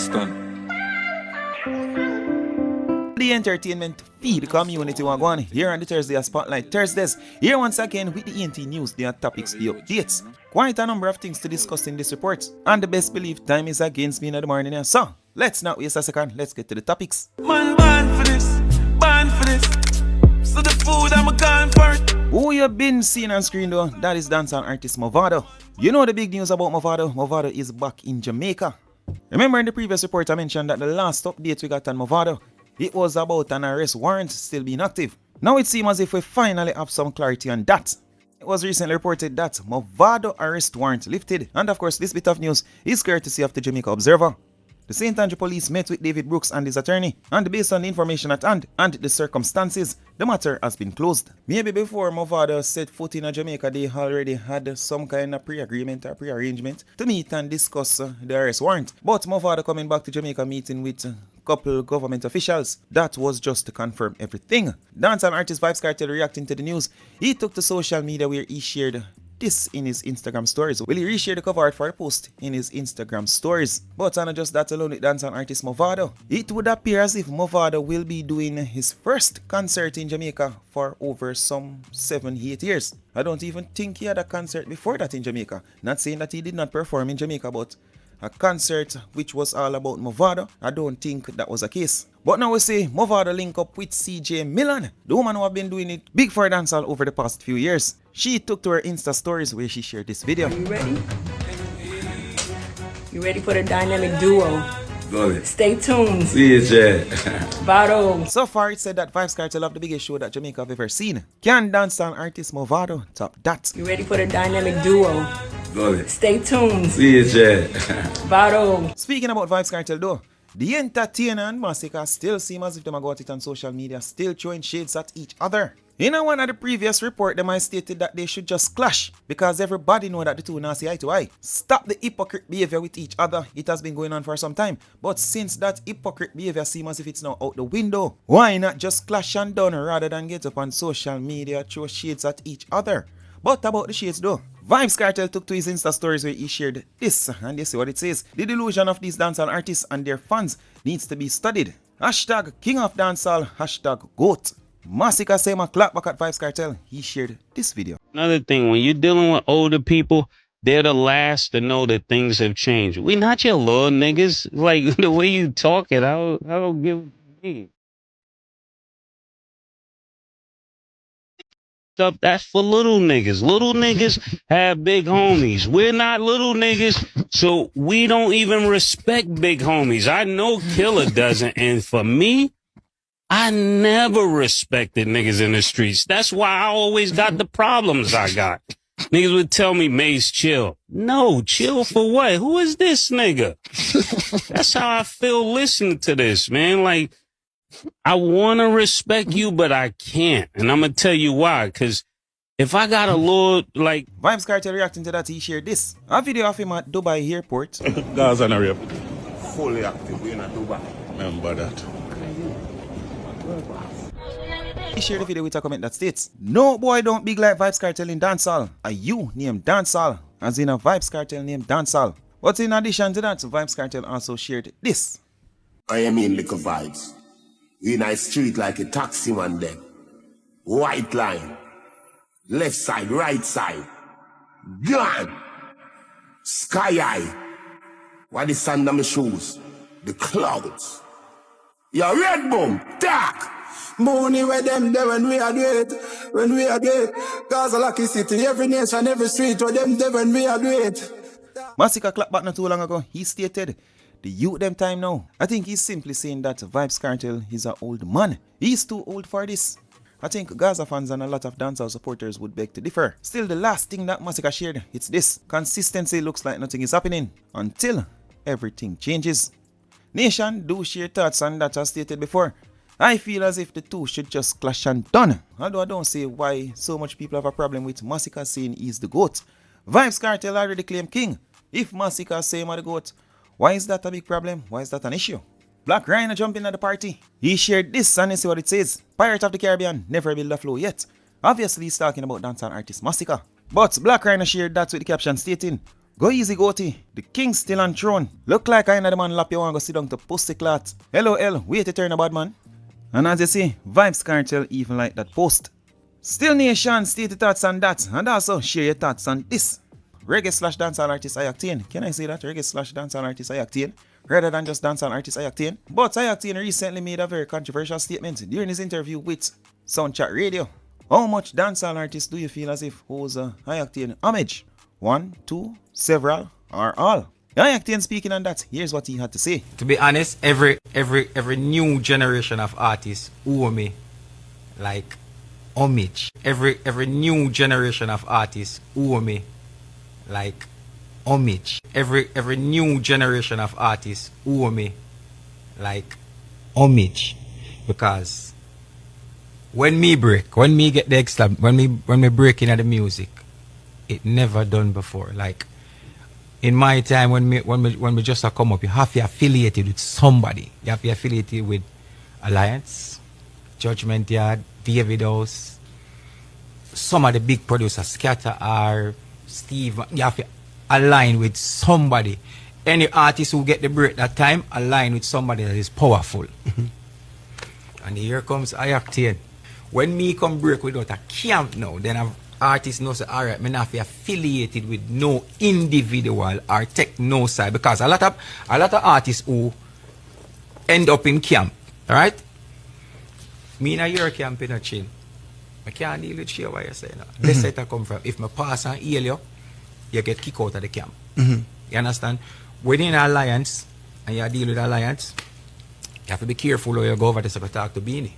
understand? The entertainment feed community wagwan here on the Thursday Spotlight Thursdays. Here once again with the ENT news, the topics, the updates. Quite a number of things to discuss in this report. And the best belief time is against me in the morning. So let's not waste a second. Let's get to the topics. Man, born for this. So the food I'm gone for it. Who you been seeing on screen though? That is dancehall artist Mavado. You know the big news about Mavado? Mavado is back in Jamaica. Remember in the previous report I mentioned that the last update we got on Mavado, it was about an arrest warrant still being active. Now it seems as if we finally have some clarity on that. It was recently reported that Mavado arrest warrant lifted, and of course this bit of news is courtesy of the Jamaica Observer. The St. Andrew police met with David Brooks and his attorney, and based on the information at hand and the circumstances, the matter has been closed. Maybe before Mavado set foot in Jamaica, they already had some kind of pre-agreement or pre-arrangement to meet and discuss the arrest warrant. But Mavado coming back to Jamaica meeting with couple government officials, that was just to confirm everything. Dancehall artist Vybz Kartel reacting to the news, he took to social media where he shared this in his Instagram stories. Well, he reshared the cover art for a post in his Instagram stories. But not just that alone with dancehall artist Mavado. It would appear as if Mavado will be doing his first concert in Jamaica for over some 7-8 years. I don't even think he had a concert before that in Jamaica. Not saying that he did not perform in Jamaica, but a concert which was all about Mavado, I don't think that was a case. But now we see Mavado link up with CJ Milan, the woman who have been doing it big for dancehall over the past few years. She took to her Insta stories where she shared this video. Are you ready? You ready for the dynamic duo? Got it. Stay tuned. CJ. Vado. So far it said that Vybz Kartel have the biggest show that Jamaica have ever seen. Can dancehall artist Mavado top that? You ready for the dynamic duo? Got it. Stay tuned. CJ. Vado. Speaking about Vybz Kartel though, the entertainer and Masicka still seem as if them got it on social media, still throwing shades at each other. In one of the previous report, them I stated that they should just clash because everybody know that the two now see eye to eye. Stop the hypocrite behavior with each other. It has been going on for some time. But since that hypocrite behavior seems as if it's now out the window, why not just clash and done rather than get up on social media, throw shades at each other? But about the shades though, Vybz Kartel took to his Insta stories where he shared this, and you see what it says. The delusion of these dancehall artists and their fans needs to be studied. Hashtag King of Dancehall, hashtag GOAT. Masicka say my clap back at Vybz Kartel. He shared this video. Another thing, when you're dealing with older people, they're the last to know that things have changed. We not your little niggas. Like the way you talking, I don't give a damn. Stuff that's for little niggas. Little niggas have big homies. We're not little niggas, so we don't even respect big homies. I know Killer doesn't, and for me, I never respected niggas in the streets. That's why I always got the problems I got. Niggas would tell me, Mace, chill. No, chill for what? Who is this nigga? That's how I feel listening to this, man. Like, I want to respect you, but I can't. And I'm going to tell you why. Because if I got a little, like... Vybz Kartel reacting to that, he shared this. A video of him at Dubai airport. Gaza and Arab. Fully active in Dubai. Remember that. He shared the video with a comment that states, "No boy don't big like Vybz Kartel in dancehall. A you named Dancehall, as in a Vybz Kartel named Dancehall." But in addition to that, Vybz Kartel also shared this. I mean little vibes. We in a street like a taxi man then. White line. Left side, right side. Gun. Sky eye. What the sand on my shoes? The clouds. Your red boom, dark. Money with them there when we are great. When we are great. Gaza lucky city, every nation, every street with them there when we are great. Masicka clapped back not too long ago. He stated, "The youth them time now." I think he's simply saying that Vybz Kartel is an old man. He's too old for this. I think Gaza fans and a lot of dancehall supporters would beg to differ. Still, the last thing that Masicka shared, it's this. Consistency looks like nothing is happening until everything changes. Nation, do share thoughts on that as stated before. I feel as if the two should just clash and done. Although I don't see why so much people have a problem with Masicka saying he's the GOAT. Vybz Kartel already claimed king. If Masicka say him are the GOAT, why is that a big problem? Why is that an issue? Black Rhino jumping at the party. He shared this and you see what it says. Pirate of the Caribbean never built a flow yet. Obviously he's talking about dancehall artist Masicka. But Black Rhino shared that with the caption stating, Go easy, Goatee. The king still on throne. Look like I know the man lap you want go sit down to pussy clot. Hello, L. Wait to turn a bad man. And as you see, Vibes Kartel even like that post. Still Nation, state your thoughts on that. And also share your thoughts on this. Reggae / dancehall artist I-Octane. Can I say that? Reggae / dancehall artist I-Octane. Rather than just dancehall artist I-Octane. But I-Octane recently made a very controversial statement during his interview with Soundchat Radio. How much dancehall artists do you feel as if owes I-Octane homage? 1, 2, several, or all? I-Octane speaking on that, here's what he had to say. To be honest, every new generation of artists owe me like homage. Every new generation of artists owe me like homage. Every new generation of artists owe me like homage, because when me get the extra, when me break into the music, it never done before. Like in my time, when me just come up, you have to be affiliated with somebody. You have to be affiliated with Alliance, Judgment Yard, David House, some of the big producers, Scatter R, Steve. You have to align with somebody. Any artist who get the break that time, align with somebody that is powerful. And here comes I-Octane. When me come break without a camp now, then artists know say, alright, me not be affiliated with no individual or techno side, because a lot of artists who end up in camp, alright? Me in a year camp in a chin. I can't deal with shit what you say now. This side I come from. If me pass and heal you get kicked out of the camp. You understand? Within an alliance, and you deal with alliance, you have to be careful how you go over there to talk to Beanie.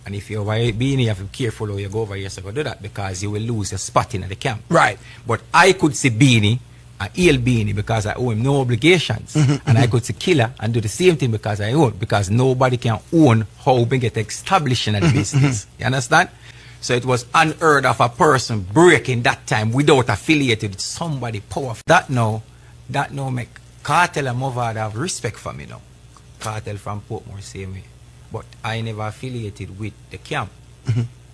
And if you're over Beanie, you have to be careful how you go over here to do that, because you will lose your spot in the camp. Right. But I could see Beanie and heal Beanie because I owe him no obligations. And I could see Killer and do the same thing because I own, because nobody can own how we get established in the business. You understand? So it was unheard of a person breaking that time without affiliated with somebody powerful. That now make Kartel and Mavado have respect for me now. Kartel from Portmore same way. But I never affiliated with the camp.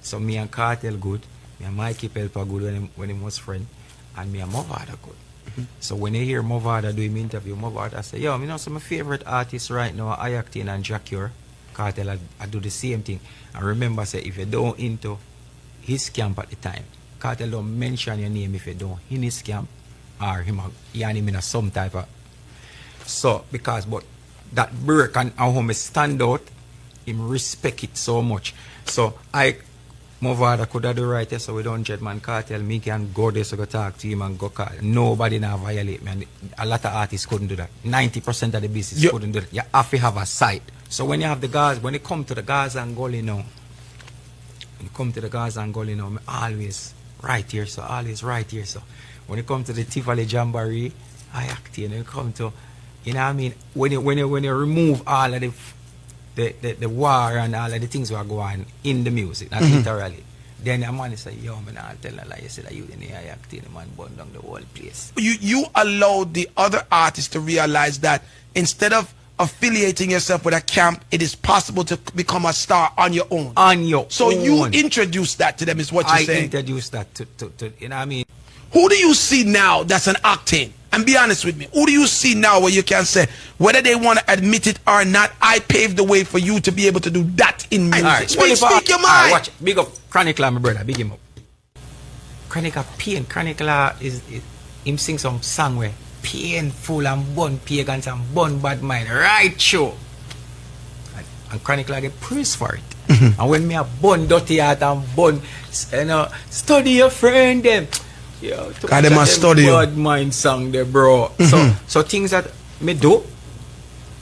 So me and Kartel good, me and Mikey Pelpa good when he was friend, and me and Mavado good. So when you hear Mavado do him interview, Mavado say, yo, you know some of my favorite artists right now are I-Octane and Jacure. Kartel I do the same thing. And remember, say if you don't into his camp at the time, Kartel don't mention your name if you don't in his camp, or him in some type of. So because but that break and how me stand out, him respect it so much. So Mavado could have do right there, so we don't jet man Kartel, me can go there so go talk to him and go call. Nobody now violate me, and a lot of artists couldn't do that. 90% of the business couldn't do that. You have to have a site. So when you have the guys, when it come to the Gaza and Gully now, me always right here, so always right here, so when it come to the Tivoli Jamboree, I-Octane, when it come to, you know what I mean, when you remove all of the war and all of the things that are going in the music, not literally, then the man say, yo, man, I'll tell a lie, you say that you in the I-Octane, man, burn down the whole place. You allowed the other artists to realize that instead of affiliating yourself with a camp, it is possible to become a star on your own. So you introduced that to them, is what you're saying. I introduced that to you know what I mean. Who do you see now that's an Octane? And be honest with me, who do you see now where you can say, whether they want to admit it or not, I paved the way for you to be able to do that in music? Right. Speak your mind. Watch, big up Chronicler, my brother, big him up. Chronicler pain. Chronicler is him sing some song where painful and bun pagans and bun bad mind, right show. And Chronicler get praise for it. And when me a bun dirty heart and bun, you know, study your friend them. Yo, God, they must study you. Bad mind song there, bro. So things that me do,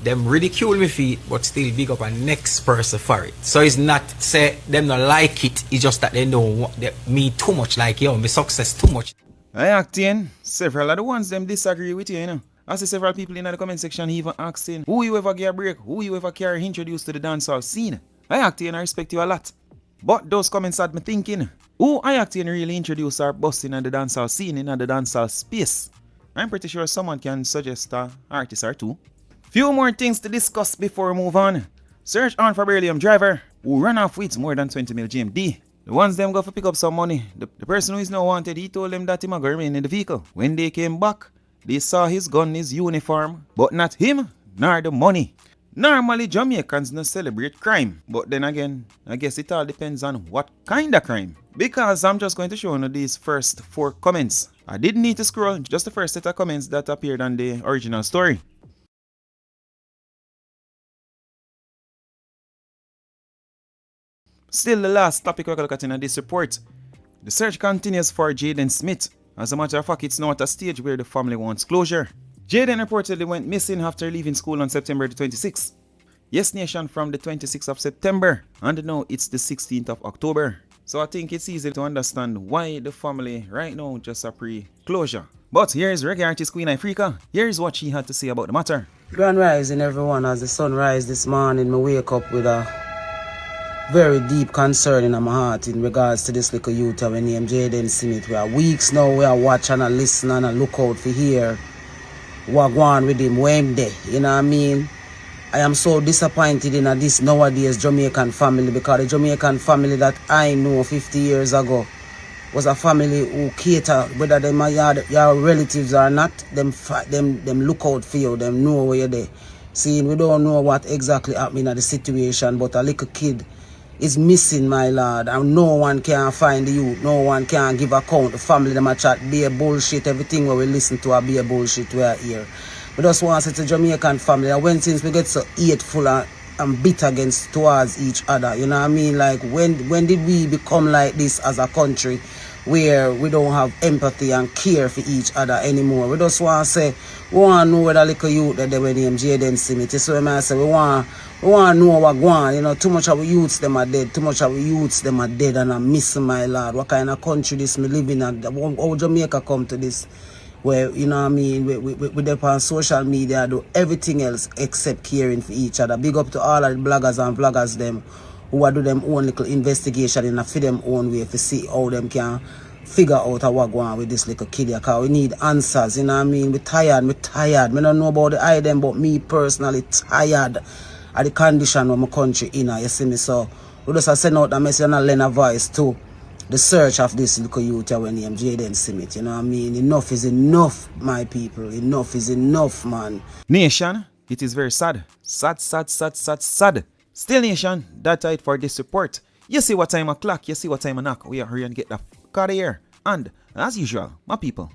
them ridicule me feet, but still big up a next person for it. So it's not say them not like it, it's just that they know me too much like yo, me success too much. I-Octane, several of the ones them disagree with you know. I see several people in the comment section even asking who you ever get a break, who you ever care introduced to the dancehall scene. I-Octane, I respect you a lot. But those comments had me thinking, who I-Octane really introduced or busting in the dancehall scene in the dancehall space? I'm pretty sure someone can suggest an artist or two. Few more things to discuss before we move on. Search on for Beryllium driver who ran off with more than 20 mil GMD. The ones them go for pick up some money. The person who is now wanted, he told them that he might remain in the vehicle. When they came back, they saw his gun, his uniform, but not him, nor the money. Normally, Jamaicans don't celebrate crime. But then again, I guess it all depends on what kind of crime. Because I'm just going to show you these first 4 comments. I didn't need to scroll, just the first set of comments that appeared on the original story. Still, the last topic we're going to look at in this report. The search continues for Jaden Smith. As a matter of fact, it's now at a stage where the family wants closure. Jaden reportedly went missing after leaving school on September the 26th. Yes, nation, from the 26th of September, and now it's the 16th of October. So I think it's easy to understand why the family right now just a pre-closure. But here's reggae artist Queen Ifrica. Here's what she had to say about the matter. Grand rising everyone. As the sun rise this morning, I wake up with a very deep concern in my heart in regards to this little youth we named Jaden Smith. We are weeks now, we are watching and listen and look out for hear what go on with him, where him there, you know what I mean? I am so disappointed in this nowadays Jamaican family, because the Jamaican family that I know 50 years ago was a family who cater, whether them are your relatives or not, them look out for you, them know where you're there. See, we don't know what exactly happening in the situation, but a little kid is missing, my lord, and no one can find the youth, no one can give account. The family them a chat be a bullshit, everything where we listen to be a bullshit we are here. We just want to say to Jamaican family that when since we get so hateful and bitter towards each other, you know what I mean? Like when did we become like this as a country where we don't have empathy and care for each other anymore? We just want to say, we want to know where the little youth that they were named Jaden Smith. So I say we want to know what going on. You know, too much of our youths them are dead. Too much of our youths them are dead, and I'm missing, my lord. What kind of country this me living in? How Jamaica come to this? Where, you know what I mean, we depend on social media, do everything else except caring for each other. Big up to all of the bloggers and vloggers them who are do them own little investigation in a for them own way to see how them can figure out what going on with this little kid. Because we need answers, you know what I mean? We're tired. I don't know about the item, but me personally tired of the condition of my country in, you see me? So we just send out a message and lend a voice too. The search of this little youth when named Jaden Smith, you know what I mean? Enough is enough, my people. Enough is enough, man. Nation, it is very sad. Sad. Still, nation, that's it for this report. You see what time o'clock, you see what time I knock. We are here and get the fuck out of here. And, as usual, my people.